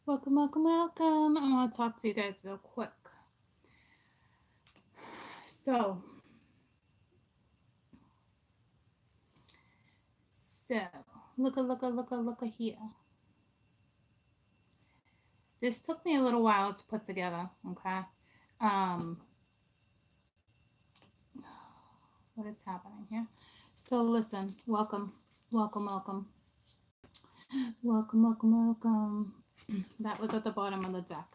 Welcome, welcome, welcome. I want to talk to you guys real quick. So, so look here. This took me a little while to put together. Okay. Um, what is happening here? So listen. Welcome, welcome, welcome, welcome, welcome, welcome. That was at the bottom of the deck.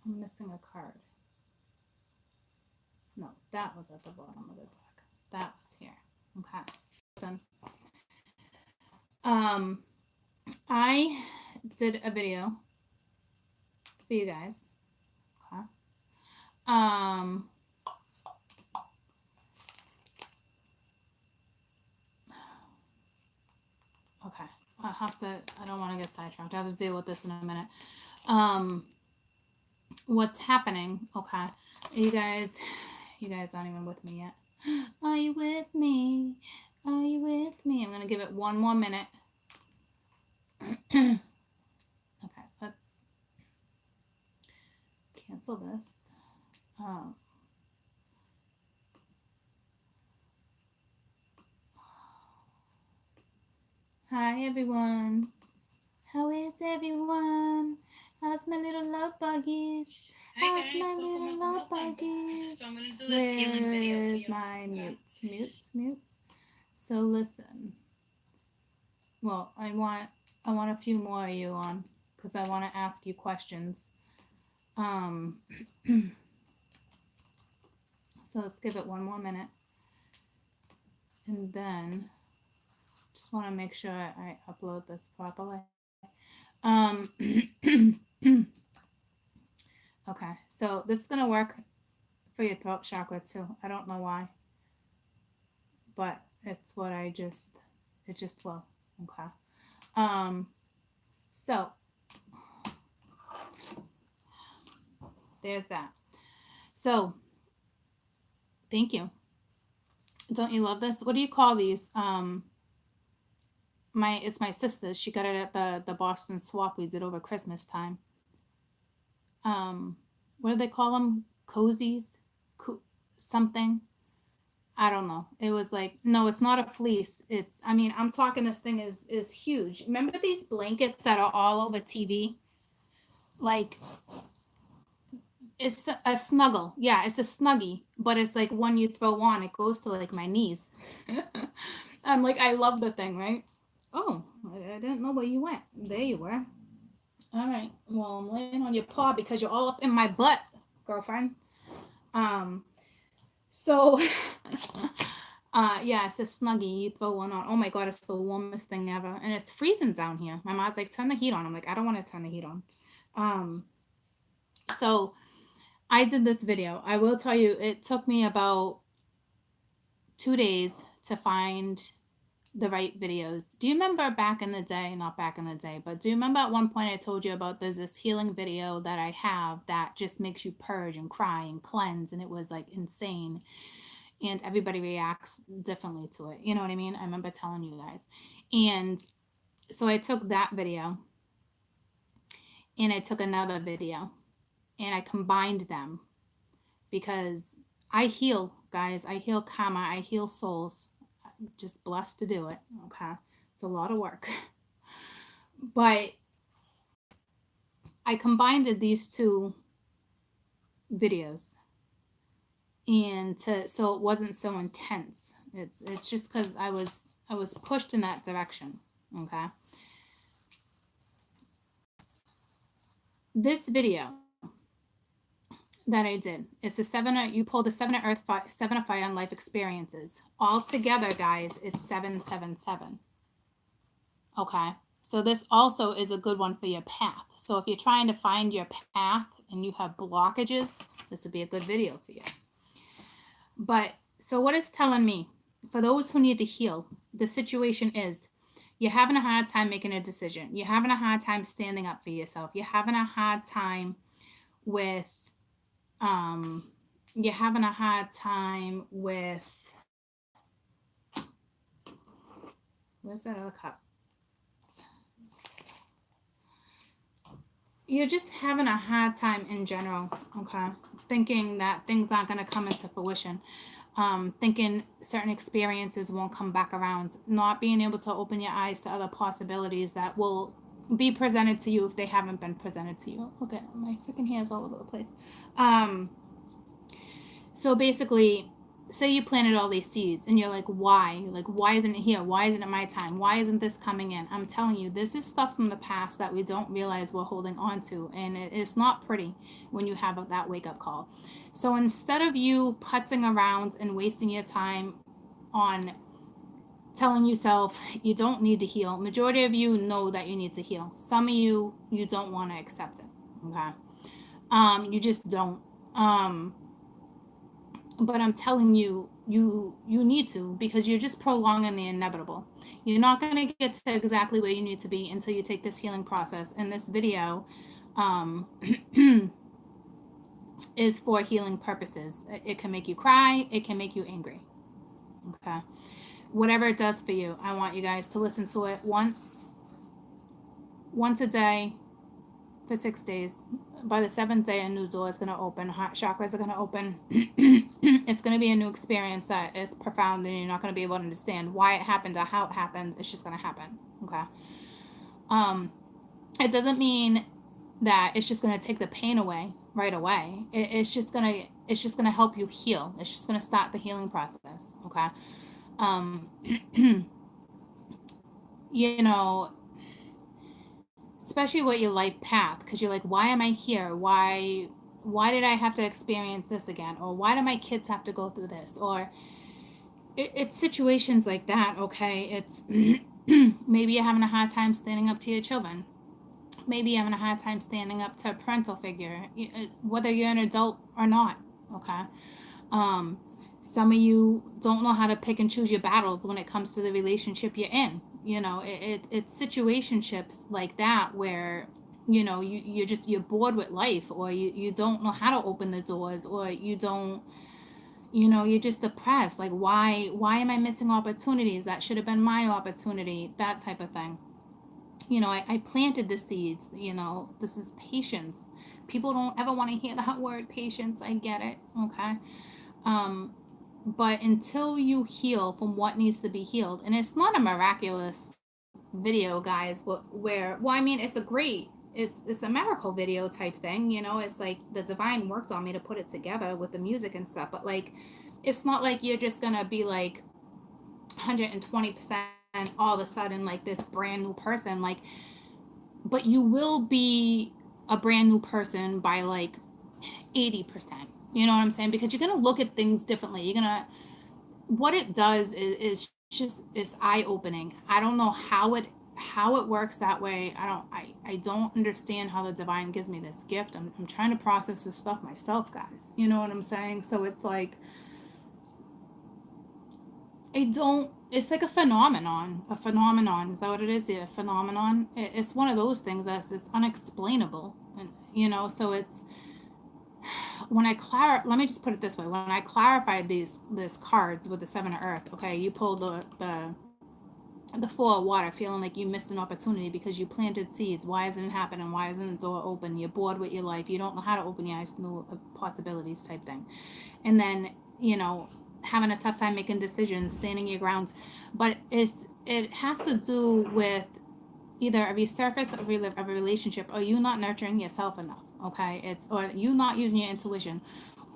I'm missing a card. No, that was at the bottom of the deck. That was here. Okay. Listen. Um, I did a video for you guys. Okay. Um, okay. I have to, I don't want to get sidetracked. I have to deal with this in a minute. Um, what's happening? Okay. You guys aren't even with me yet. Are you with me? Are you with me? I'm going to give it one more minute. Okay. Let's cancel this. Um, Hi, everyone. How is everyone? How's my little love buggies? Hi How's guys, my welcome, little welcome, love welcome. buggies? So I'm gonna do this healing video for Where's you. my Okay. mutes? So listen. Well, I want a few more of you on because I want to ask you questions. Um, so let's give it one more minute, and then just want to make sure I upload this properly. Um, okay, so this is gonna work for your throat chakra too. I don't know why, but it's what it just will. Okay. Um, so there's that. So thank you. Don't you love this? What do you call these? It's my sister's. She got it at the Boston swap we did over Christmas time. Um, what do they call them? Cozies, something. I don't know. It was like no, it's not a fleece. It's I mean I'm talking this thing is huge. Remember these blankets that are all over TV? Like it's a snuggle. Yeah, it's a snuggie, but it's like one you throw on. It goes to like my knees. I'm like I love the thing, right? Oh, I didn't know where you went. There you were. All right. Well, I'm laying on your paw because you're all up in my butt, girlfriend. Um. So, yeah, it's a snuggie. You throw one on. Oh my god, it's the warmest thing ever, and it's freezing down here. My mom's like, turn the heat on. I'm like, I don't want to turn the heat on. Um. So I did this video. I will tell you, it took me about 2 days to find the right videos. Do you remember back in the day, not back in the day, but do you remember at one point I told you about there's this healing video that I have that just makes you purge and cry and cleanse and it was like insane and everybody reacts differently to it. You know what I mean? I remember telling you guys. And so I took that video and I took another video and I combined them because I heal, guys. I heal karma. I heal souls. I'm just blessed to do it. Okay. It's a lot of work. But I combined these two videos and to so it wasn't so intense. It's just because I was pushed in that direction. Okay. This video that I did is the you pull the seven of earth, seven of fire, and life experiences. All together, guys, it's 777. Okay. So this also is a good one for your path. So if you're trying to find your path and you have blockages, this would be a good video for you. But so what it's telling me, for those who need to heal, the situation is you're having a hard time making a decision. You're having a hard time standing up for yourself. You're having a hard time with you're having a hard time with where's that other cup? you're just having a hard time in general, okay? Thinking that things aren't going to come into fruition. Thinking certain experiences won't come back around. Not being able to open your eyes to other possibilities that will be presented to you if they haven't been presented to you. Look at my freaking hands all over the place. Um, so basically, say you planted all these seeds and you're like, why? Like, why isn't it here? Why isn't it my time? Why isn't this coming in? I'm telling you, this is stuff from the past that we don't realize we're holding on to. And it's not pretty when you have that wake up call. So instead of you putzing around and wasting your time on telling yourself you don't need to heal, majority of you know that you need to heal. Some of you don't want to accept it. Okay. You just don't. Um, but I'm telling you, you need to, because you're just prolonging the inevitable. You're not going to get to exactly where you need to be until you take this healing process. And this video um, is for healing purposes. It can make you cry. It can make you angry. Okay. Whatever it does for you, I want you guys to listen to it once a day for 6 days. By the 7th day, a new door is going to open. Heart chakras are going to open. It's going to be a new experience that is profound, and you're not going to be able to understand why it happened or how it happened. It's just going to happen. Okay. It doesn't mean that it's just going to take the pain away right away. It's just going to help you heal. It's just going to start the healing process. Okay. You know, especially with your life path, because you're like, why am I here? Why did I have to experience this again? Or why do my kids have to go through this? Or it's situations like that. Okay. It's maybe you're having a hard time standing up to your children. Maybe you're having a hard time standing up to a parental figure, whether you're an adult or not. Okay. Some of you don't know how to pick and choose your battles when it comes to the relationship you're in. You know, it's situationships like that where, you know, you're bored with life, or you don't know how to open the doors, or you don't, you know, you're just depressed. Like, why am I missing opportunities? That should have been my opportunity, that type of thing. You know, I planted the seeds. You know, this is patience. People don't ever want to hear that word, patience. I get it. Okay. But until you heal from what needs to be healed, and it's not a miraculous video, guys, where, well, I mean, it's a miracle video type thing. You know, it's like the divine worked on me to put it together with the music and stuff. But like, it's not like you're just gonna be like 120% all of a sudden like this brand new person. Like, but you will be a brand new person by like 80%. You know what I'm saying? Because you're going to look at things differently. You're going to, what it does is just, it's eye opening. I don't know how it works that way. I don't understand how the divine gives me this gift. I'm trying to process this stuff myself, guys. You know what I'm saying? So it's like, it's like a phenomenon. Is that what it is? Yeah, a phenomenon. It's one of those things it's unexplainable. And, you know, so it's, let me just put it this way. When I clarified these cards with the 7 of Earth, okay, you pulled the 4 of Water, feeling like you missed an opportunity because you planted seeds. Why isn't it happening? Why isn't the door open? You're bored with your life. You don't know how to open your eyes to new possibilities type thing. And then, you know, having a tough time making decisions, standing your ground. But it has to do with either a resurface of a relationship, or you not nurturing yourself enough. Okay, or you not using your intuition,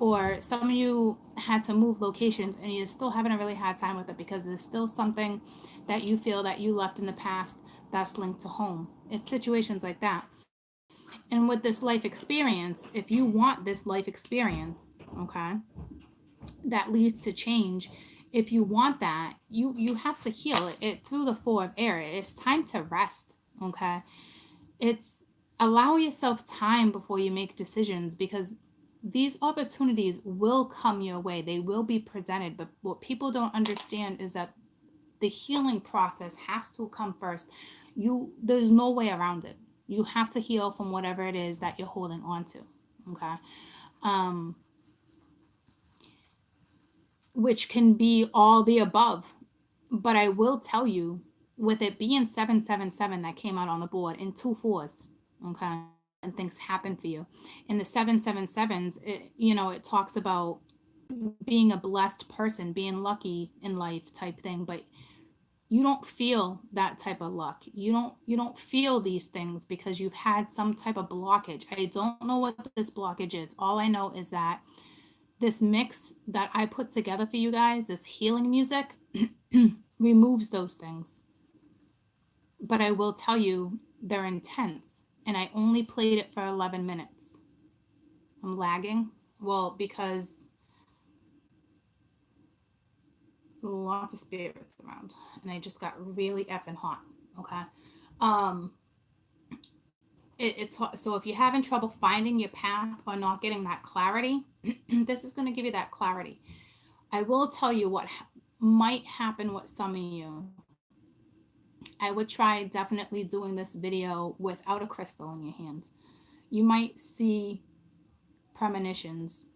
or some of you had to move locations and you're still having a really hard time with it because there's still something that you feel that you left in the past that's linked to home. It's situations like that. And with this life experience, if you want this life experience, okay, that leads to change, if you want that, you have to heal it through the 4 of Air. It's time to rest. Okay, it's allow yourself time before you make decisions, because these opportunities will come your way. They will be presented, but what people don't understand is that the healing process has to come first. There's no way around it. You have to heal from whatever it is that you're holding on to. Okay. Which can be all the above. But I will tell you, with it being 777 that came out on the board in 2 4s, okay, things happen for you. In the 777s, it talks about being a blessed person, being lucky in life type thing, but you don't feel that type of luck. You don't feel these things because you've had some type of blockage. I don't know what this blockage is. All I know is that this mix that I put together for you guys, this healing music, removes those things. But I will tell you, they're intense. And I only played it for 11 minutes. I'm lagging. Well, because lots of spirits around. And I just got really effing hot. Okay. It's so if you're having trouble finding your path or not getting that clarity, this is going to give you that clarity. I will tell you what might happen with some of you. I would try definitely doing this video without a crystal in your hands. You might see premonitions.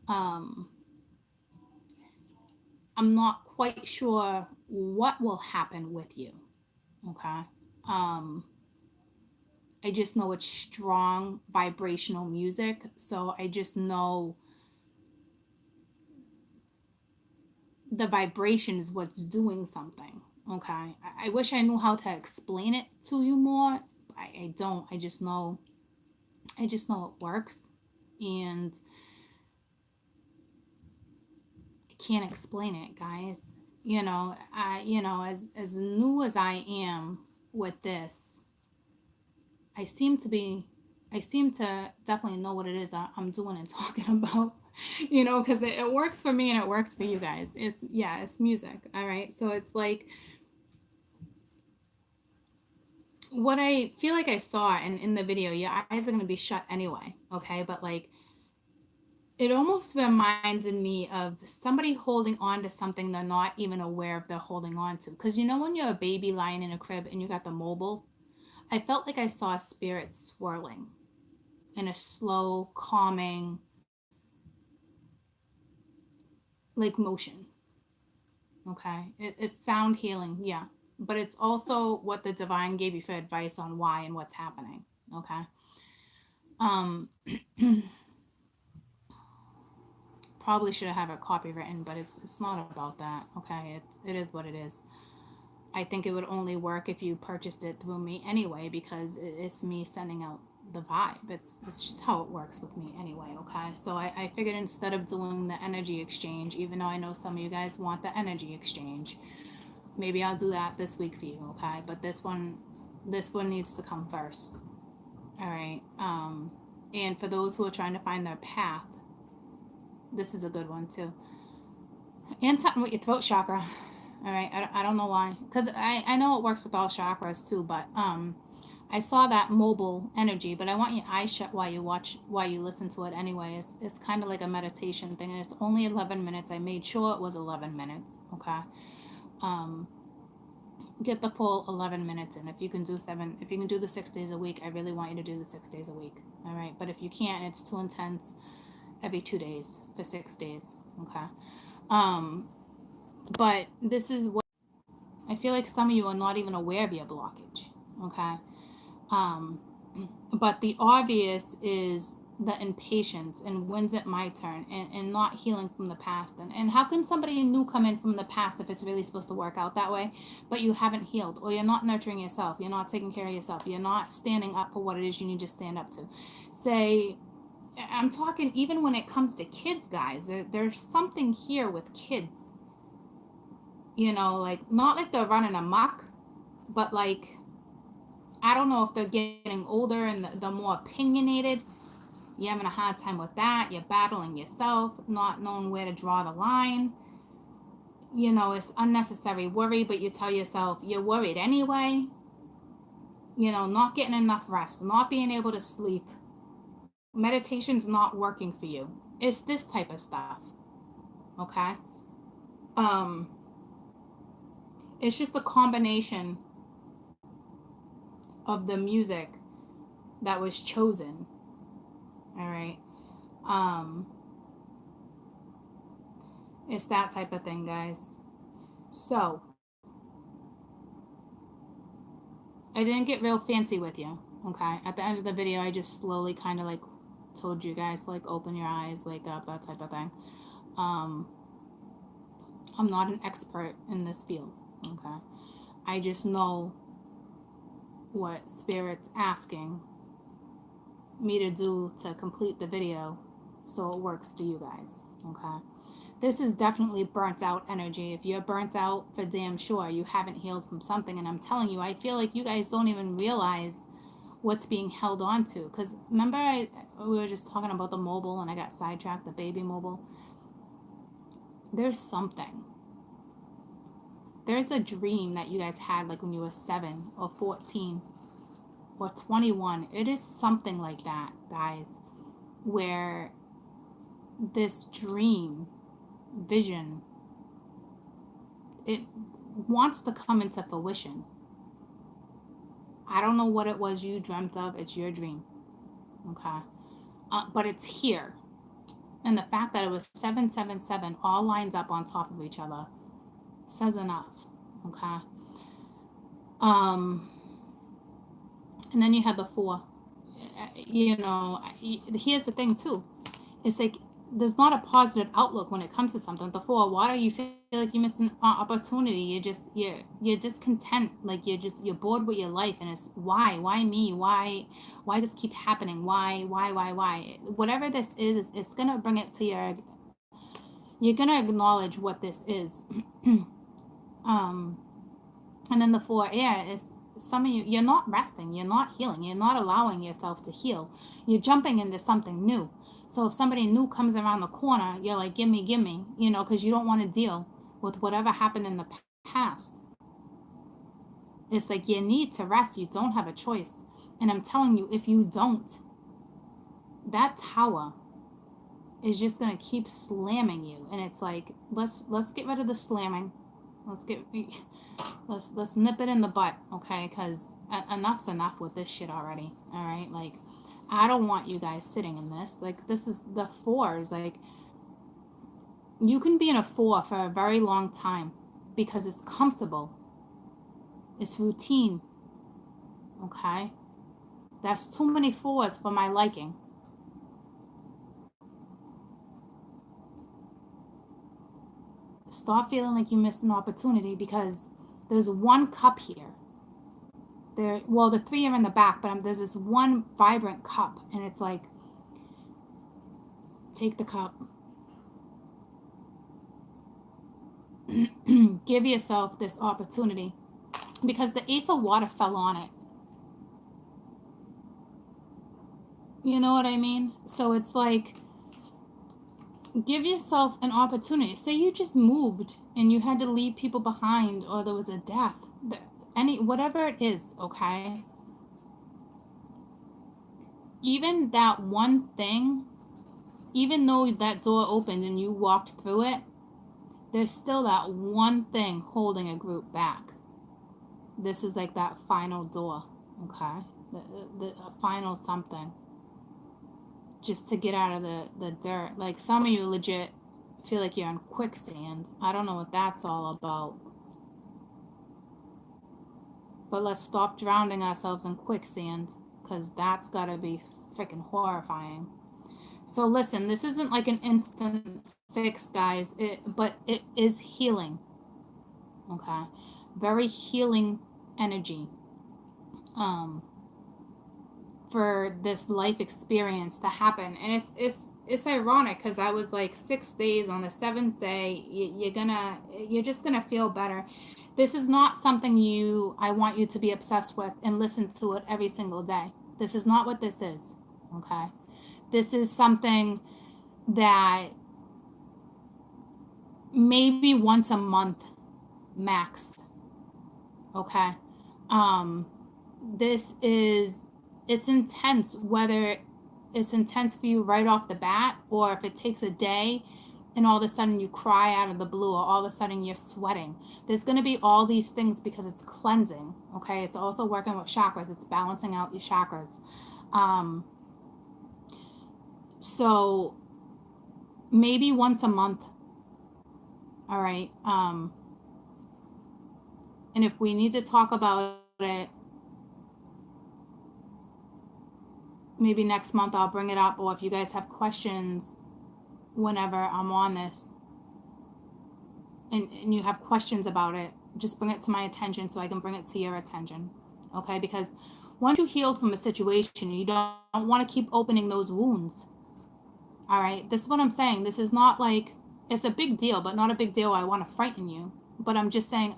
I'm not quite sure what will happen with you. Okay. I just know it's strong vibrational music. So I just know the vibration is what's doing something. Okay. I wish I knew how to explain it to you more. I don't. I just know it works. And I can't explain it, guys. As new as I am with this, I seem to definitely know what it is I'm doing and talking about, because it works for me and it works for you guys. It's music. All right. So it's like what I feel like I saw in the video, your eyes are going to be shut anyway. Okay. But like, it almost reminded me of somebody holding on to something they're not even aware of they're holding on to. Because when you're a baby lying in a crib and you got the mobile, I felt like I saw a spirit swirling in a slow, calming, like motion. Okay. It's sound healing. Yeah. But it's also what the divine gave you for advice on why and what's happening. Okay. Probably should have a copy written, but it's not about that. Okay. It is what it is. I think it would only work if you purchased it through me anyway, because it's me sending out the vibe. It's just how it works with me anyway. Okay. So I figured instead of doing the energy exchange, even though I know some of you guys want the energy exchange, maybe I'll do that this week for you. Okay. But this one needs to come first. All right. And for those who are trying to find their path, this is a good one too. And something with your throat chakra. All right. I don't know why, because I know it works with all chakras too, but I saw that mobile energy, but I want your eyes shut while you listen to it anyway. It's kind of like a meditation thing, and it's only 11 minutes. I made sure it was 11 minutes. Okay. Get the full 11 minutes in. If you can do the 6 days a week, I really want you to do the 6 days a week. All right. But if you can't, it's too intense, every 2 days for 6 days. Okay. But this is what I feel like some of you are not even aware of your blockage. Okay. But the obvious is the impatience and when's it my turn, and not healing from the past. And how can somebody new come in from the past if it's really supposed to work out that way, but you haven't healed, or you're not nurturing yourself, you're not taking care of yourself, you're not standing up for what it is you need to stand up to. I'm talking even when it comes to kids, guys, there's something here with kids, like not like they're running amok, but like, I don't know if they're getting older and they're more opinionated. You're having a hard time with that. You're battling yourself, not knowing where to draw the line. It's unnecessary worry, but you tell yourself you're worried anyway. Not getting enough rest, not being able to sleep. Meditation's not working for you. It's this type of stuff. Okay? It's just the combination of the music that was chosen. All right. It's that type of thing, guys. So I didn't get real fancy with you. Okay. At the end of the video, I just slowly kind of like told you guys to like open your eyes, wake up, that type of thing. Um, I'm not an expert in this field. Okay. I just know what Spirit's asking me to do to complete the video so it works for you guys. Okay. This is definitely burnt out energy. If you're burnt out, for damn sure you haven't healed from something. And I'm telling you, I feel like you guys don't even realize what's being held on to. Because remember, we were just talking about the mobile and I got sidetracked, the baby mobile. There's something. There's a dream that you guys had like when you were 7 or 14 or 21. It is something like that, guys, where this dream, vision, it wants to come into fruition. I don't know what it was you dreamt of. It's your dream. Okay. But it's here. And the fact that it was 777 all lines up on top of each other says enough. Okay. And then you had the 4. You know, here's the thing too. It's like there's not a positive outlook when it comes to something. The 4 water, you feel like you're missing an opportunity. You're discontent. Like you're bored with your life, and it's why me? Why does this keep happening? Why? Whatever this is, it's gonna bring it to your. You're gonna acknowledge what this is. And then the 4 air is some of you. You're not resting. You're not healing. You're not allowing yourself to heal. You're jumping into something new. So if somebody new comes around the corner, you're like, gimme, you know, because you don't want to deal with whatever happened in the past. It's like you need to rest. You don't have a choice. And I'm telling you, if you don't, that tower is just going to keep slamming you. And it's like, let's get rid of the slamming. Let's nip it in the butt, okay? Because enough's enough with this shit already. All right, like I don't want you guys sitting in this. Like this is the 4s. Like you can be in a 4 for a very long time because it's comfortable. It's routine. Okay, that's too many 4s for my liking. Stop feeling like you missed an opportunity because there's one cup here. Well, the 3 are in the back, but there's this one vibrant cup, and it's like, take the cup. Give yourself this opportunity because the Ace of Water fell on it. You know what I mean? So it's like, give yourself an opportunity. Say you just moved and you had to leave people behind, or there was a death, whatever it is, okay? Even that one thing, even though that door opened and you walked through it, there's still that one thing holding a group back. This is like that final door, okay? The final something. Just to get out of the dirt. Like some of you legit feel like you're in quicksand. I don't know what that's all about. But let's stop drowning ourselves in quicksand, because that's gotta be freaking horrifying. So listen, this isn't like an instant fix, guys, but it is healing. Okay, very healing energy for this life experience to happen. And it's ironic because I was like 6 days. On the 7th day, you're just gonna feel better. This is not something I want you to be obsessed with and listen to it every single day. This is not what this is. Okay, this is something that maybe once a month max. Okay, it's intense, whether it's intense for you right off the bat, or if it takes a day and all of a sudden you cry out of the blue, or all of a sudden you're sweating. There's going to be all these things because it's cleansing. Okay, it's also working with chakras. It's balancing out your chakras. So maybe once a month. All right. And if we need to talk about it maybe next month I'll bring it up, or if you guys have questions whenever I'm on this, and you have questions about it, just bring it to my attention so I can bring it to your attention. Okay? Because once you healed from a situation, you don't want to keep opening those wounds. All right? This is what I'm saying. This is not like, it's a big deal, but not a big deal I want to frighten you. But I'm just saying,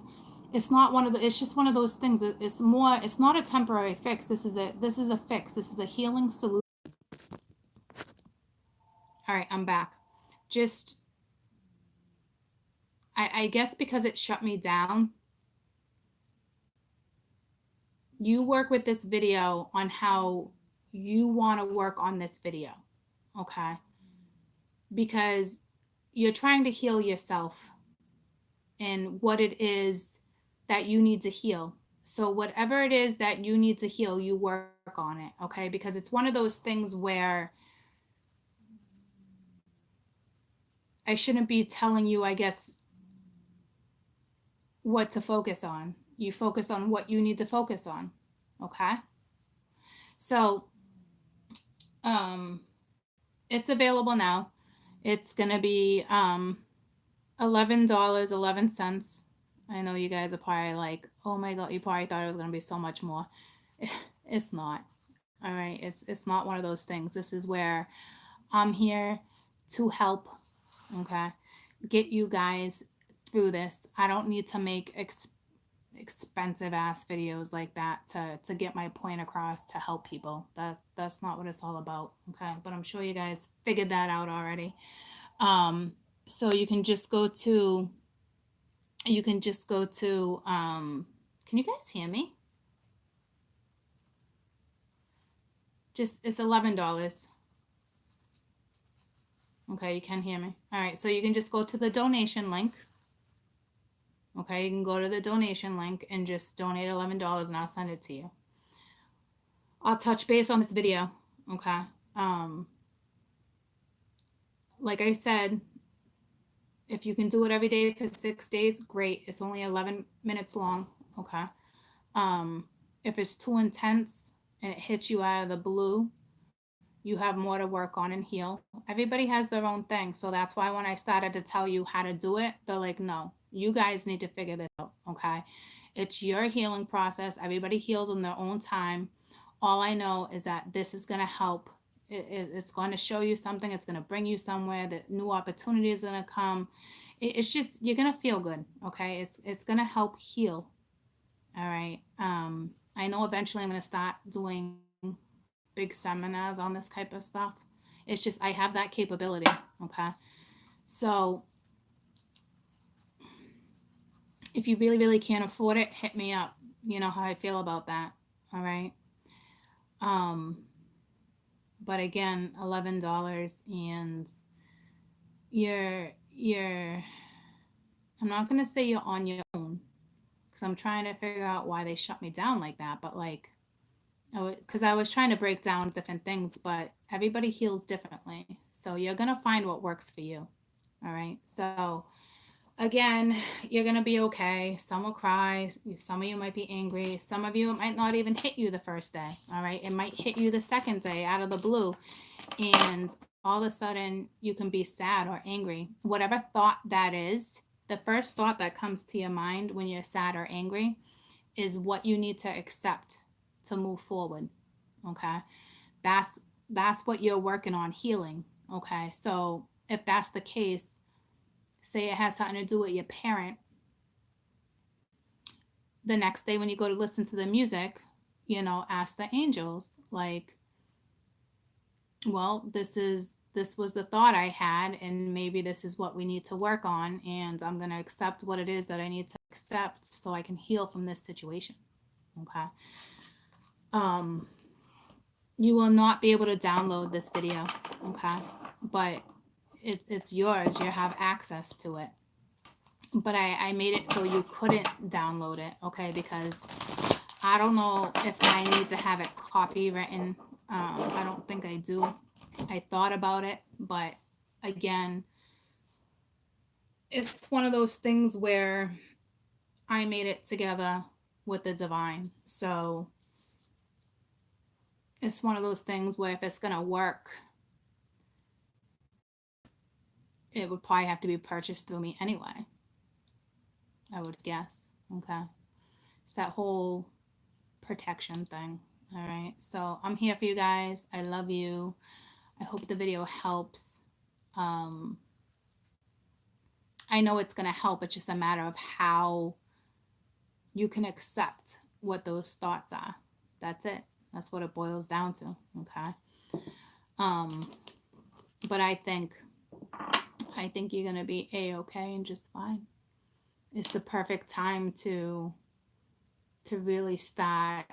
it's not one of the, it's just one of those things. It's more, it's not a temporary fix. This is a fix. This is a healing solution. All right, I'm back. Just, I guess because it shut me down, you work with this video on how you want to work on this video, okay? Because you're trying to heal yourself and what it is that you need to heal. So whatever it is that you need to heal, you work on it, okay? Because it's one of those things where I shouldn't be telling you, I guess, what to focus on. You focus on what you need to focus on, okay? So it's available now. It's gonna be $11.11. I know you guys are probably like, oh my god, you probably thought it was gonna be so much more. It's not. All right, it's not one of those things. This is where I'm here to help, okay, get you guys through this. I don't need to make expensive ass videos like that to get my point across to help people. That's not what it's all about, okay? But I'm sure you guys figured that out already. So you can just go to can you guys hear me? Just, it's $11. Okay, you can hear me. All right, so you can just go to the donation link. Okay, you can go to the donation link and just donate $11 and I'll send it to you. I'll touch base on this video, okay? Like I said, if you can do it every day for 6 days, great. It's only 11 minutes long, okay? If it's too intense and it hits you out of the blue, you have more to work on and heal. Everybody has their own thing. So that's why when I started to tell you how to do it, they're like, no, you guys need to figure this out, okay? It's your healing process. Everybody heals in their own time. All I know is that this is going to help. It's going to show you something. It's going to bring you somewhere. That new opportunity is going to come. It's just, you're going to feel good, okay? It's going to help heal, all right? I know eventually I'm going to start doing big seminars on this type of stuff. It's just, I have that capability, okay? So if you really, really can't afford it, hit me up. You know how I feel about that, all right? But again, $11, and you're I'm not gonna say you're on your own, because I'm trying to figure out why they shut me down like that, but like, because I was trying to break down different things, but everybody heals differently. So you're going to find what works for you. All right. So again, you're going to be okay. Some will cry. Some of you might be angry. Some of you, it might not even hit you the first day. All right. It might hit you the second day out of the blue. And all of a sudden you can be sad or angry. Whatever thought that is, the first thought that comes to your mind when you're sad or angry is what you need to accept to move forward, okay? That's what you're working on healing, okay? So if that's the case, say it has something to do with your parent, the next day when you go to listen to the music, you know, ask the angels, like, well, this was the thought I had, and maybe this is what we need to work on, and I'm going to accept what it is that I need to accept so I can heal from this situation, okay? You will not be able to download this video, okay? But it's yours. You have access to it. But I made it so you couldn't download it, okay? Because I don't know if I need to have it copywritten. I don't think I do. I thought about it, but again, it's one of those things where I made it together with the divine. So it's one of those things where if it's going to work, it would probably have to be purchased through me anyway, I would guess. Okay. It's that whole protection thing. All right. So I'm here for you guys. I love you. I hope the video helps. I know it's going to help. It's just a matter of how you can accept what those thoughts are. That's it. That's what it boils down to. Okay. But I think you're going to be A-okay and just fine. It's the perfect time to really start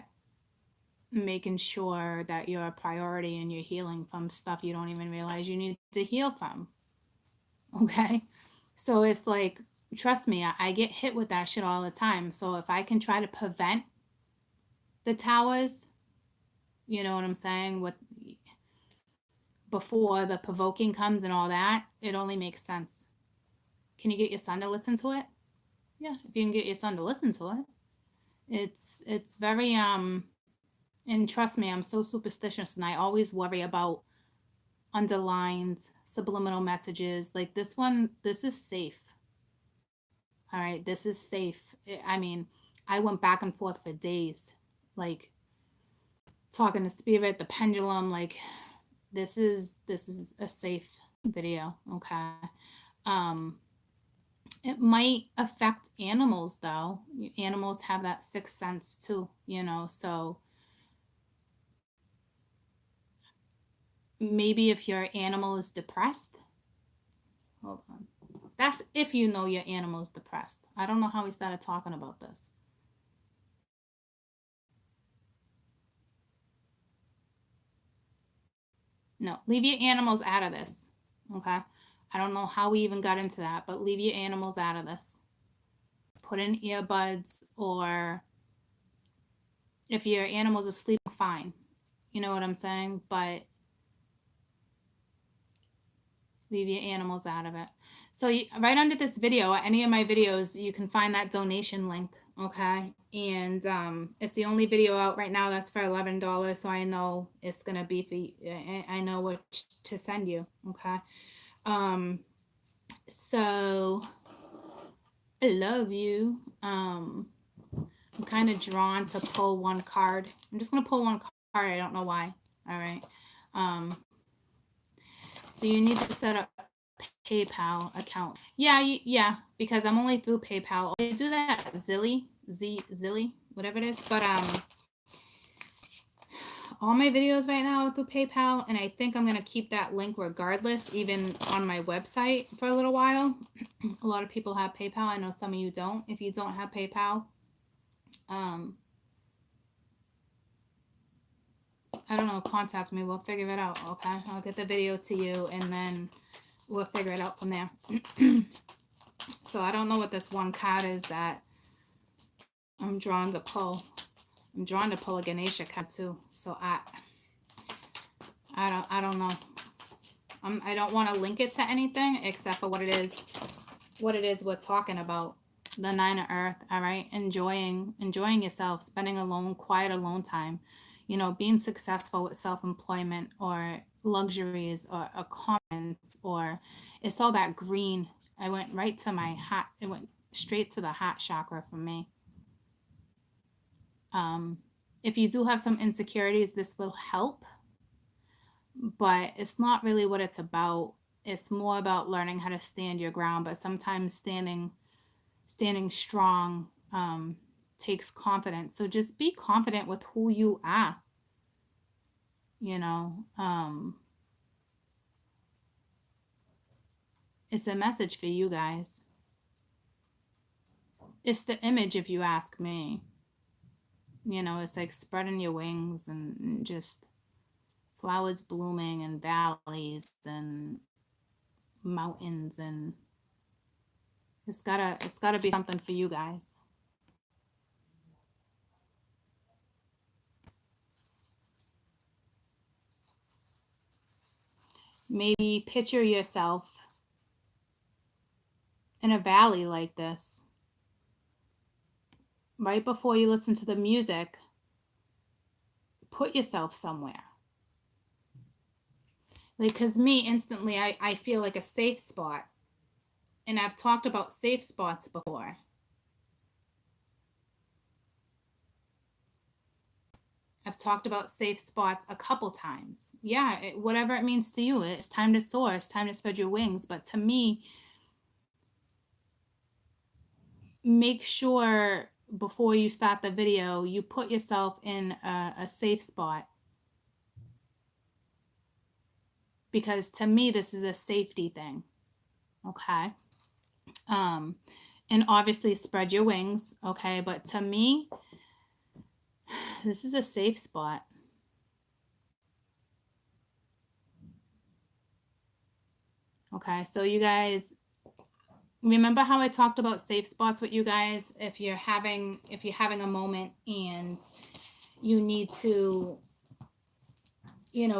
making sure that you're a priority and you're healing from stuff you don't even realize you need to heal from. Okay. So it's like, trust me, I get hit with that shit all the time. So if I can try to prevent the towers, you know what I'm saying, with before the provoking comes and all that, it only makes sense. Can you get your son to listen to it? Yeah, if you can get your son to listen to it. It's very and trust me, I'm so superstitious and I always worry about underlined subliminal messages. Like this one, this is safe. All right, this is safe. I mean, I went back and forth for days, like talking to spirit, the pendulum. Like this is a safe video. Okay. It might affect animals though. Animals have that sixth sense too, you know. So maybe if your animal is depressed, hold on. That's if you know your animal is depressed. I don't know how we started talking about this. No, leave your animals out of this. Okay. I don't know how we even got into that, but leave your animals out of this. Put in earbuds, or if your animal's asleep, fine. You know what I'm saying? But leave your animals out of it. So right under this video, any of my videos, you can find that donation link. Okay. And it's the only video out right now that's for $11. So I know it's going to be for, I know what to send you. Okay. So I love you. I'm kind of drawn to pull one card. I'm just going to pull one card. I don't know why. All right. Do you need to set up PayPal account? Yeah, because I'm only through PayPal. I do that Zilly, whatever it is. But all my videos right now are through PayPal, and I think I'm gonna keep that link regardless, even on my website for a little while. A lot of people have PayPal. I know some of you don't. If you don't have PayPal, I don't know, contact me. We'll figure it out. Okay, I'll get the video to you, and then we'll figure it out from there. So I don't know what this one card is that I'm drawn to pull. I'm drawn to pull a Ganesha card too. So I don't know. I don't want to link it to anything except for what it is we're talking about. The Nine of Earth. All right, enjoying yourself, spending quiet alone time. You know, being successful with self-employment or luxuries or comments, or it's all that green. I went right to my heart. It went straight to the heart chakra for me. If you do have some insecurities, this will help, but it's not really what it's about. It's more about learning how to stand your ground, but sometimes standing strong takes confidence. So just be confident with who you are. You know, it's a message for you guys. It's the image, if you ask me. You know, it's like spreading your wings and just flowers blooming and valleys and mountains, and it's gotta be something for you guys. Maybe picture yourself in a valley like this. Right before you listen to the music, put yourself somewhere. Like, because me, instantly, I feel like a safe spot. And I've talked about safe spots before. I've talked about safe spots a couple times. Yeah, whatever it means to you, it's time to soar, it's time to spread your wings. But to me, make sure before you start the video, you put yourself in a safe spot. Because to me, this is a safety thing. Okay. And obviously spread your wings. Okay. But to me, this is a safe spot. Okay. So you guys, remember how I talked about safe spots with you guys? If you're having a moment and you need to,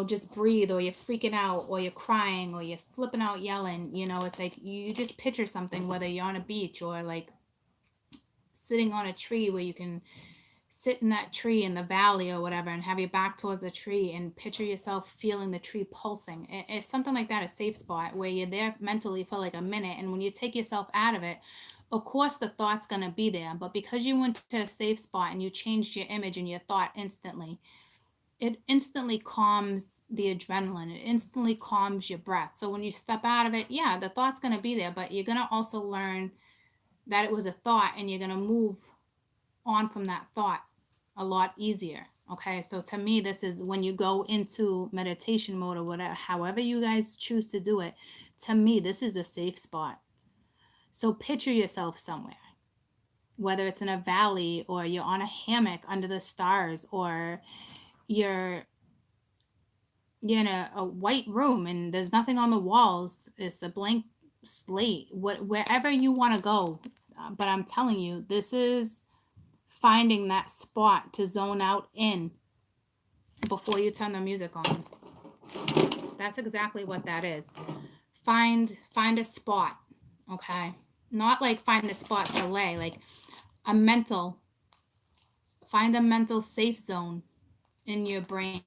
just breathe, or you're freaking out, or you're crying, or you're flipping out yelling, it's like you just picture something, whether you're on a beach or like sitting on a tree where you can sit in that tree in the valley or whatever and have your back towards the tree and picture yourself feeling the tree pulsing. It's something like that, a safe spot where you're there mentally for like a minute. And when you take yourself out of it, of course the thought's going to be there, but because you went to a safe spot and you changed your image and your thought instantly, it instantly calms the adrenaline. It instantly calms your breath. So when you step out of it, yeah, the thought's going to be there, but you're going to also learn that it was a thought, and you're going to move on from that thought a lot easier. Okay. So to me, this is when you go into meditation mode or whatever, however you guys choose to do it, to me, this is a safe spot. So picture yourself somewhere, whether it's in a valley or you're on a hammock under the stars, or you're in a white room and there's nothing on the walls. It's a blank slate, wherever you want to go. But I'm telling you, this is finding that spot to zone out in before you turn the music on. That's exactly what that is. Find a spot. Okay. Not like find a spot to lay, like find a mental safe zone in your brain,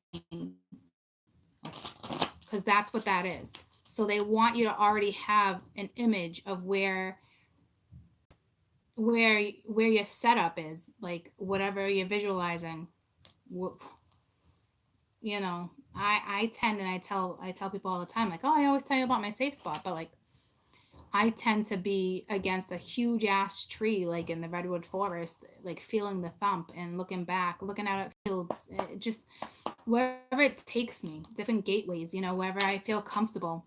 because that's what that is. So they want you to already have an image of where your setup is, like whatever you're visualizing. I tend, and I tell people all the time, like, oh, I always tell you about my safe spot, but like I tend to be against a huge ass tree, like in the redwood forest, like feeling the thump and looking back, looking out at fields, just wherever it takes me, different gateways, wherever I feel comfortable.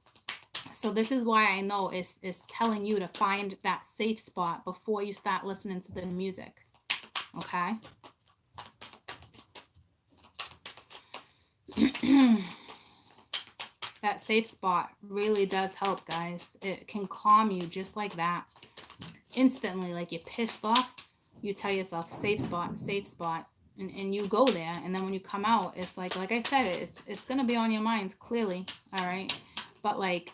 So this is why I know is telling you to find that safe spot before you start listening to the music. Okay. That safe spot really does help, guys. It can calm you just like that. Instantly, like you're pissed off, you tell yourself safe spot, and you go there. And then when you come out, it's like I said, it's going to be on your mind clearly. All right. But like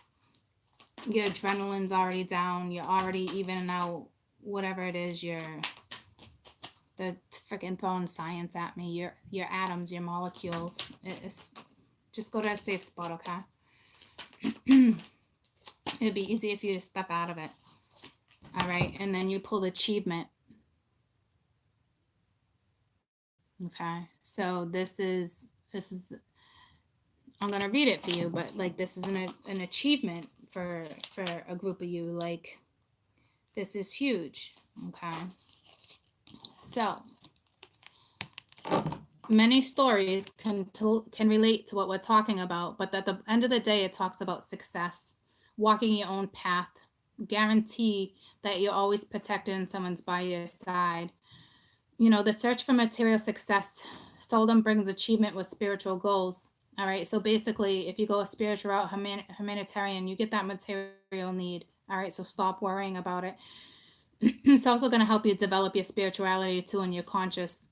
your adrenaline's already down. You're already evening out whatever it is. The freaking throwing science at me. Your atoms, your molecules. It's just go to a safe spot, okay? It'd be easy if you just step out of it. All right. And then you pull achievement. Okay. So this is I'm going to read it for you, but like this is an achievement for a group of you. Like this is huge. Okay. So many stories can relate to what we're talking about, but at the end of the day, it talks about success, walking your own path, guarantee that you're always protected and someone's by your side. The search for material success seldom brings achievement with spiritual goals. All right. So basically, if you go a spiritual route, humanitarian, you get that material need. All right. So stop worrying about it. It's also going to help you develop your spirituality too, and your conscious,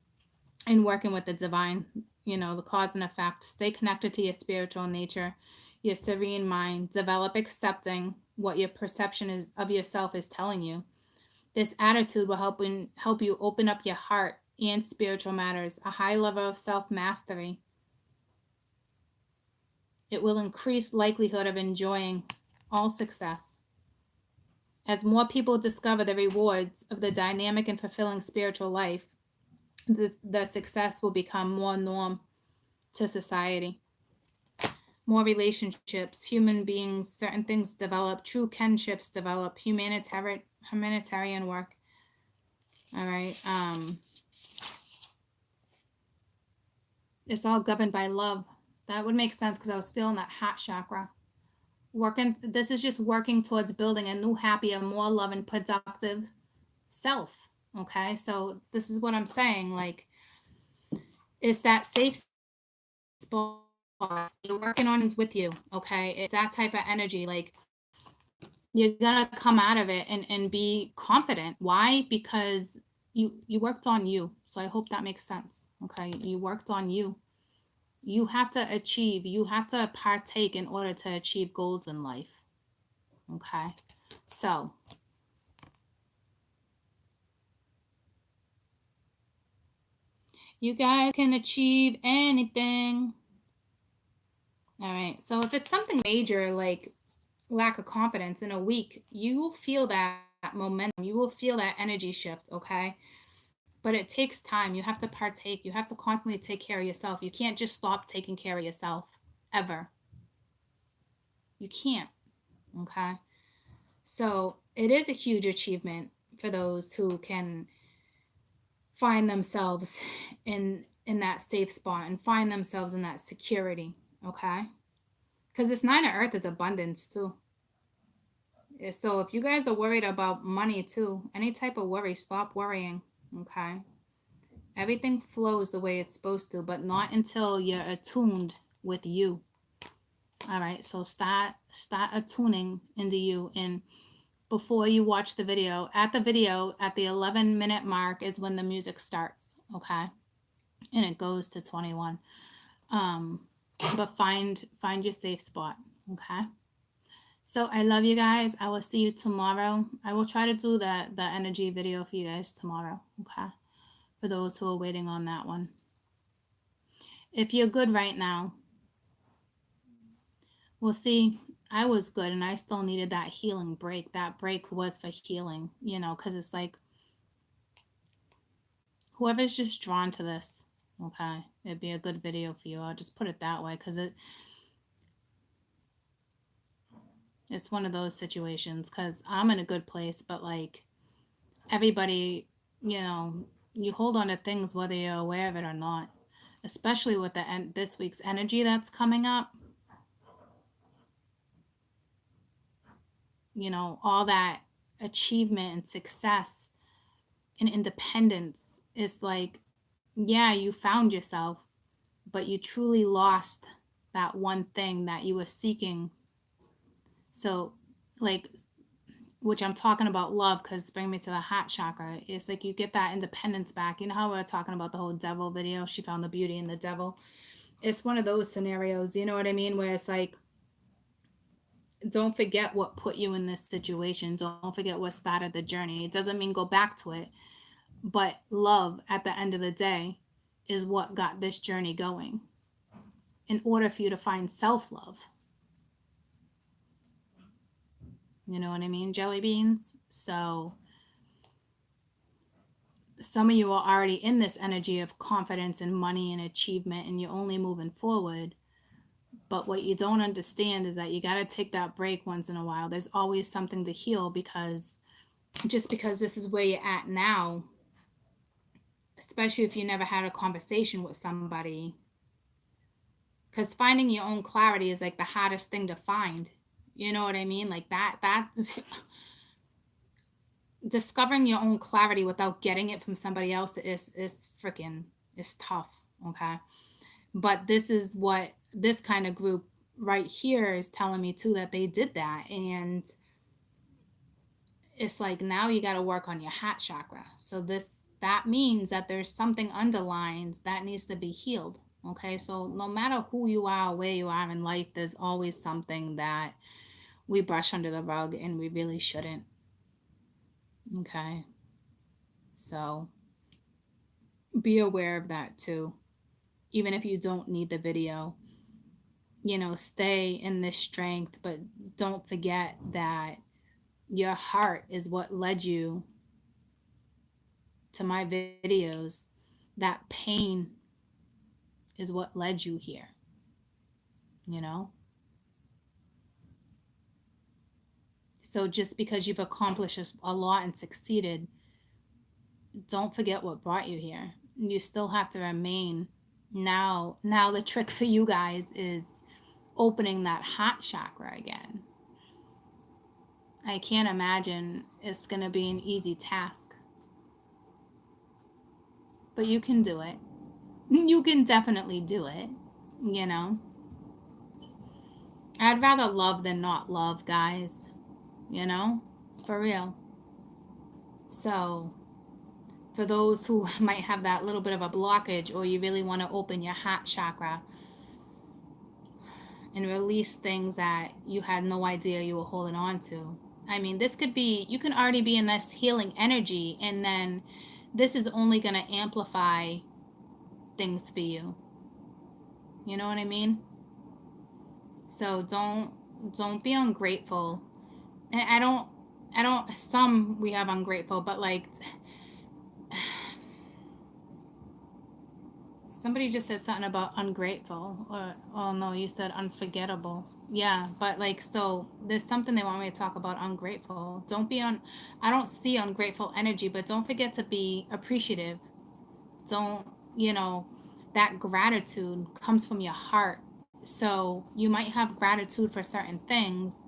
and working with the divine, the cause and effect. Stay connected to your spiritual nature, your serene mind. Develop accepting what your perception is of yourself is telling you. This attitude will help you open up your heart and spiritual matters. A high level of self-mastery It will increase likelihood of enjoying all success. As more people discover the rewards of the dynamic and fulfilling spiritual life, the success will become more norm to society. More relationships, human beings, certain things develop, true kinships develop, humanitarian work. All right. It's all governed by love. That would make sense because I was feeling that heart chakra. This is just working towards building a new, happier, more loving, productive self. Okay. So this is what I'm saying. Like, it's that safe spot you're working on is with you. Okay. It's that type of energy. Like, you're gonna come out of it and be confident. Why? Because you worked on you. So I hope that makes sense. Okay. You worked on you. You have to achieve, you have to partake in order to achieve goals in life. Okay. So you guys can achieve anything. All right. So if it's something major like lack of confidence in a week, you will feel that momentum. You will feel that energy shift. Okay. But it takes time. You have to partake. You have to constantly take care of yourself. You can't just stop taking care of yourself ever. You can't. Okay. So it is a huge achievement for those who can find themselves in that safe spot and find themselves in that security. Okay. Because this 9 of Earth is abundance too. So if you guys are worried about money too, any type of worry, stop worrying. Okay. Everything flows the way it's supposed to, but not until you're attuned with you. All right. So start attuning into you. And before you watch the video, at the 11-minute mark is when the music starts. Okay. And it goes to 21. But find your safe spot. Okay. So I love you guys. I will see you tomorrow. I will try to do the energy video for you guys tomorrow. Okay. For those who are waiting on that one. If you're good right now, we'll see. I was good and I still needed that healing break. That break was for healing, because it's like whoever's just drawn to this, okay, it'd be a good video for you. I'll just put it that way because it's one of those situations because I'm in a good place, but like everybody, you hold on to things whether you're aware of it or not, especially with this week's energy that's coming up. All that achievement and success and independence is like, yeah, you found yourself, but you truly lost that one thing that you were seeking. So, like, which I'm talking about love because bring me to the heart chakra. It's like you get that independence back. You know how we we're talking about the whole devil video? She found the beauty in the devil. It's one of those scenarios, you know what I mean? Where it's like, don't forget what put you in this situation. Don't forget what started the journey. It doesn't mean go back to it. But love at the end of the day is what got this journey going in order for you to find self-love. You know what I mean, jelly beans? So some of you are already in this energy of confidence and money and achievement, and you're only moving forward. But what you don't understand is that you got to take that break once in a while. There's always something to heal because just because this is where you're at now, especially if you never had a conversation with somebody, because finding your own clarity is like the hardest thing to find. You know what I mean? Like that discovering your own clarity without getting it from somebody else is freaking, it's tough. Okay. But this is what this kind of group right here is telling me too, that they did that. And it's like, now you got to work on your heart chakra. So that means that there's something underlined that needs to be healed. Okay. So no matter who you are, where you are in life, there's always something that we brush under the rug and we really shouldn't. Okay. So be aware of that too. Even if you don't need the video, stay in this strength, but don't forget that your heart is what led you to my videos. That pain is what led you here, you know? So just because you've accomplished a lot and succeeded, don't forget what brought you here. You still have to remain. Now the trick for you guys is opening that heart chakra again. I can't imagine it's going to be an easy task. But you can do it. You can definitely do it, you know? I'd rather love than not love, guys. For real. So, for those who might have that little bit of a blockage, or you really want to open your heart chakra and release things that you had no idea you were holding on to. I mean, this could be, you can already be in this healing energy, and then this is only going to amplify things for you. You know what I mean? So don't be ungrateful. And I don't, some we have ungrateful, but like, somebody just said something about ungrateful, or, oh no, you said unforgettable. Yeah, but like, so there's something they want me to talk about ungrateful. I don't see ungrateful energy, but don't forget to be appreciative. Don't, that gratitude comes from your heart. So you might have gratitude for certain things,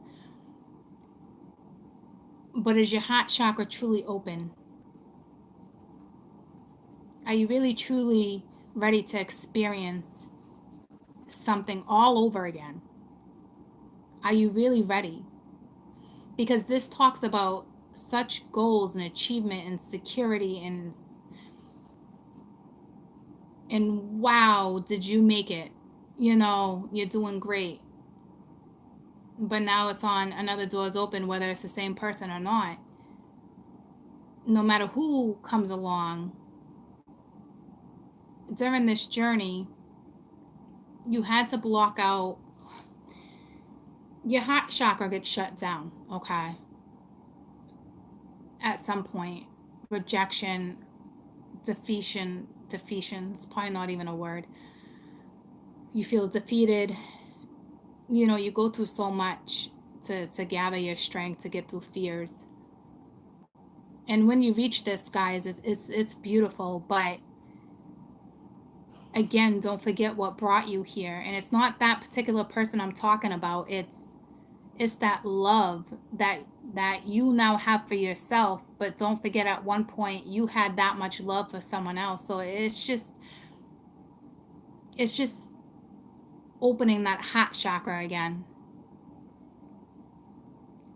but is your heart chakra truly open? Are you really truly ready to experience something all over again? Are you really ready? Because this talks about such goals and achievement and security and wow, did you make it? You're doing great. But now it's on, another door's open, whether it's the same person or not. No matter who comes along during this journey, you had to block out. Your heart chakra gets shut down, okay? At some point. Rejection, defeation, it's probably not even a word. You feel defeated. You go through so much to gather your strength to get through fears. And when you reach this, guys, it's beautiful, but again, don't forget what brought you here. And it's not that particular person I'm talking about. It's that love that you now have for yourself, but don't forget at one point you had that much love for someone else. So it's just opening that heart chakra again,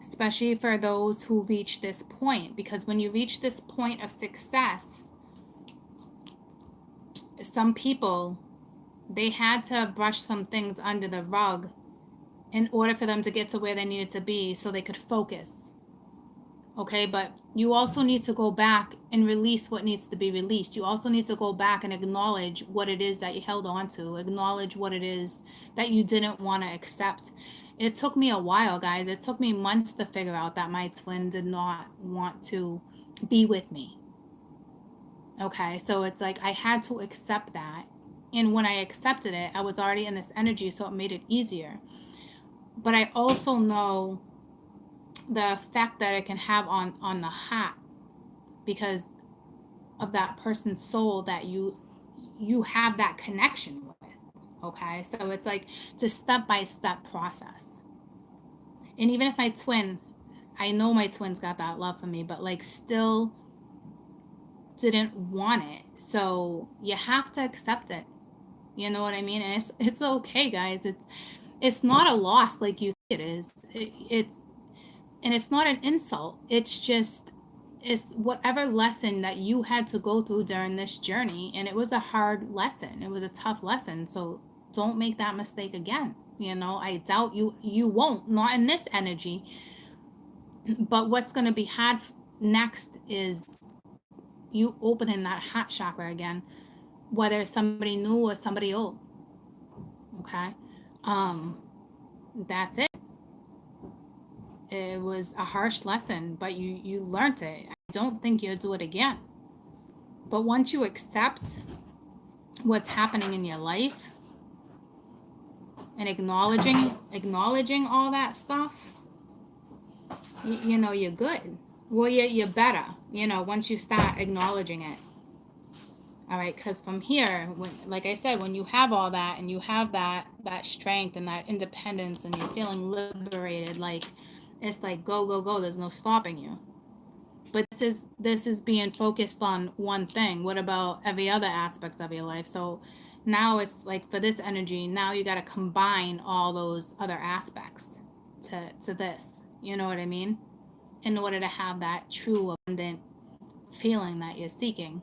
especially for those who reach this point, because when you reach this point of success, some people, they had to brush some things under the rug in order for them to get to where they needed to be so they could focus. Okay, but you also need to go back and release what needs to be released. You also need to go back and acknowledge what it is that you held on to, acknowledge what it is that you didn't want to accept. It took me a while, guys. It took me months to figure out that my twin did not want to be with me. Okay, so it's like I had to accept that. And when I accepted it, I was already in this energy, so it made it easier. But I also know the effect that it can have on the heart, because of that person's soul that you have that connection with. Okay, so it's like just step-by-step process. And even if my twin, I know my twin's got that love for me, but like still didn't want it, so you have to accept it. You know what I mean? And it's okay, guys. It's not a loss like you think it is. And it's not an insult. It's whatever lesson that you had to go through during this journey, and it was a hard lesson. It was a tough lesson. So don't make that mistake again. I doubt you won't, not in this energy. But what's going to be hard next is you opening that heart chakra again, whether it's somebody new or somebody old. Okay. That's it. It was a harsh lesson, but you learned it. I don't think you'll do it again. But once you accept what's happening in your life and acknowledging all that stuff, you know, you're good. Well, you're better, you know, once you start acknowledging it. All right, because from here, when, like I said, when you have all that and you have that strength and that independence and you're feeling liberated, like it's like go go go. There's no stopping you. But this is being focused on one thing. What about every other aspect of your life? So now it's like for this energy, now you got to combine all those other aspects to this. You know what I mean? In order to have that true abundant feeling that you're seeking.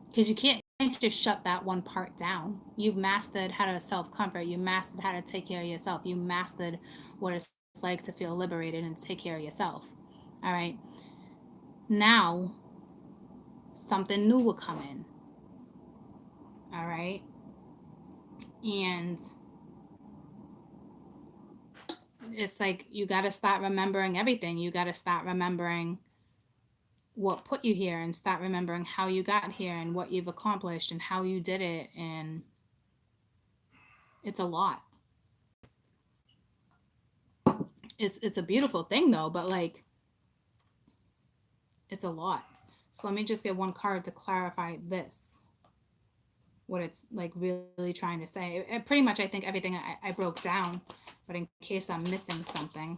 Because you can't just shut that one part down. You've mastered how to self-comfort. You mastered how to take care of yourself. You mastered what it's like to feel liberated and to take care of yourself. All right. Now, something new will come in. All right. And it's like you got to start remembering everything. You got to start remembering what put you here and start remembering how you got here and what you've accomplished and how you did it. And it's a lot. It's a beautiful thing though, but like it's a lot. So let me just get one card to clarify this, what it's like really trying to say. Pretty much I think everything I broke down, but in case I'm missing something,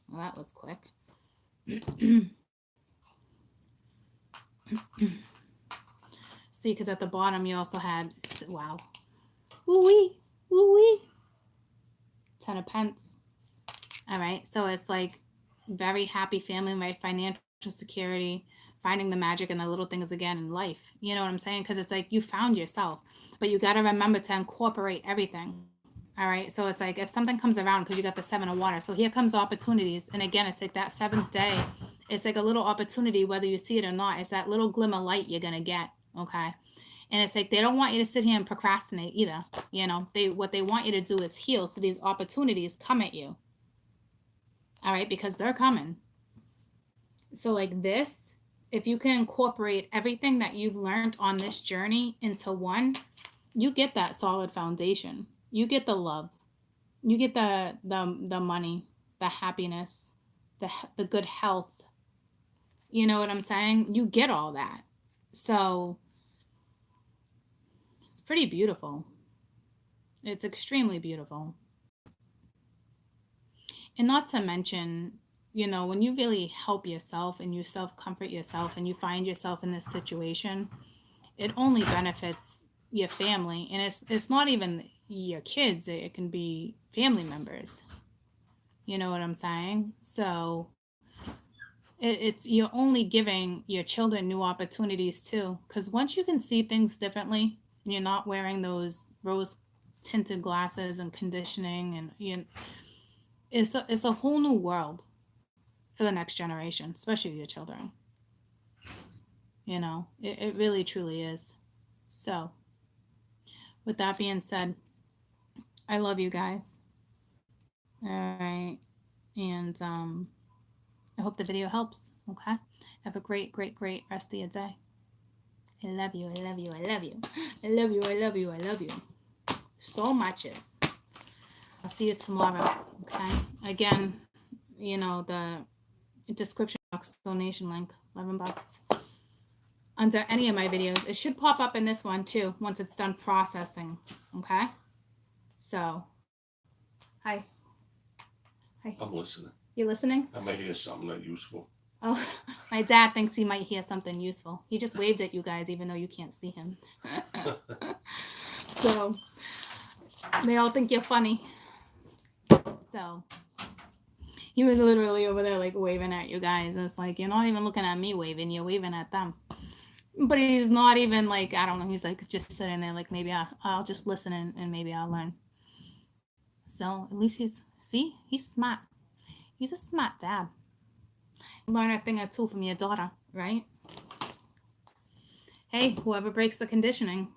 well, that was quick. See, because at the bottom you also had, wow, woo-wee, woo-wee, 10 of Pence. All right, so it's like very happy family, right? Financial security, finding the magic in the little things again in life. You know what I'm saying? Because it's like you found yourself, but you got to remember to incorporate everything. All right, so it's like if something comes around, because you got the 7 of water, so here comes opportunities. And again, it's like that 7th day, it's like a little opportunity, whether you see it or not. It's that little glimmer light you're gonna get. Okay. And it's like they don't want you to sit here and procrastinate either. You know, what they want you to do is heal. So these opportunities come at you. All right, because they're coming. So like this, if you can incorporate everything that you've learned on this journey into one, you get that solid foundation. You get the love. You get the money, the happiness, the good health. You know what I'm saying? You get all that. So it's pretty beautiful. It's extremely beautiful. And not to mention, you know, when you really help yourself and you self-comfort yourself and you find yourself in this situation, it only benefits your family. And it's not even your kids, it can be family members. You know what I'm saying? So it's you're only giving your children new opportunities too. Because once you can see things differently and you're not wearing those rose tinted glasses and conditioning, and you know, it's a whole new world for the next generation, especially your children. You know, it really truly is. So with that being said, I love you guys. All right. And I hope the video helps. Okay. Have a great, great, great rest of your day. I love you. I love you. I love you. I love you. I love you. I love you. So muches. I'll see you tomorrow. Okay. Again, you know, the description box donation link, $11 under any of my videos. It should pop up in this one too once it's done processing. Okay. So, hi. Hi. I'm listening. You listening? I may hear something not useful. Oh, my dad thinks he might hear something useful. He just waved at you guys, even though you can't see him. So, they all think you're funny. So, he was literally over there, like, waving at you guys. It's like, you're not even looking at me waving, you're waving at them. But he's not even, like, I don't know, he's, like, just sitting there, like, maybe I'll just listen and maybe I'll learn. So, at least he's smart. He's a smart dad. Learn a thing or two from your daughter, right? Hey, whoever breaks the conditioning,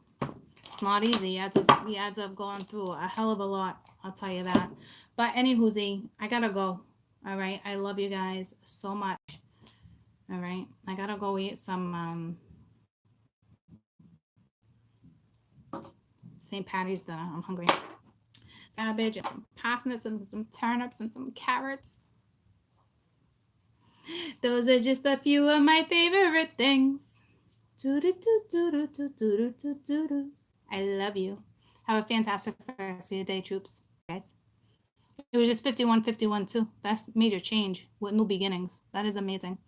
It's not easy. He adds up going through a hell of a lot. I'll tell you that. But anywhoozy, I gotta go. All right. I love you guys so much. All right. I gotta go eat some St. Patty's dinner. I'm hungry. Cabbage and some parsnips and some turnips and some carrots. Those are just a few of my favorite things. I love you. Have a fantastic rest of your day, troops, guys. It was just 51-51 too. That's major change with new beginnings. That is amazing.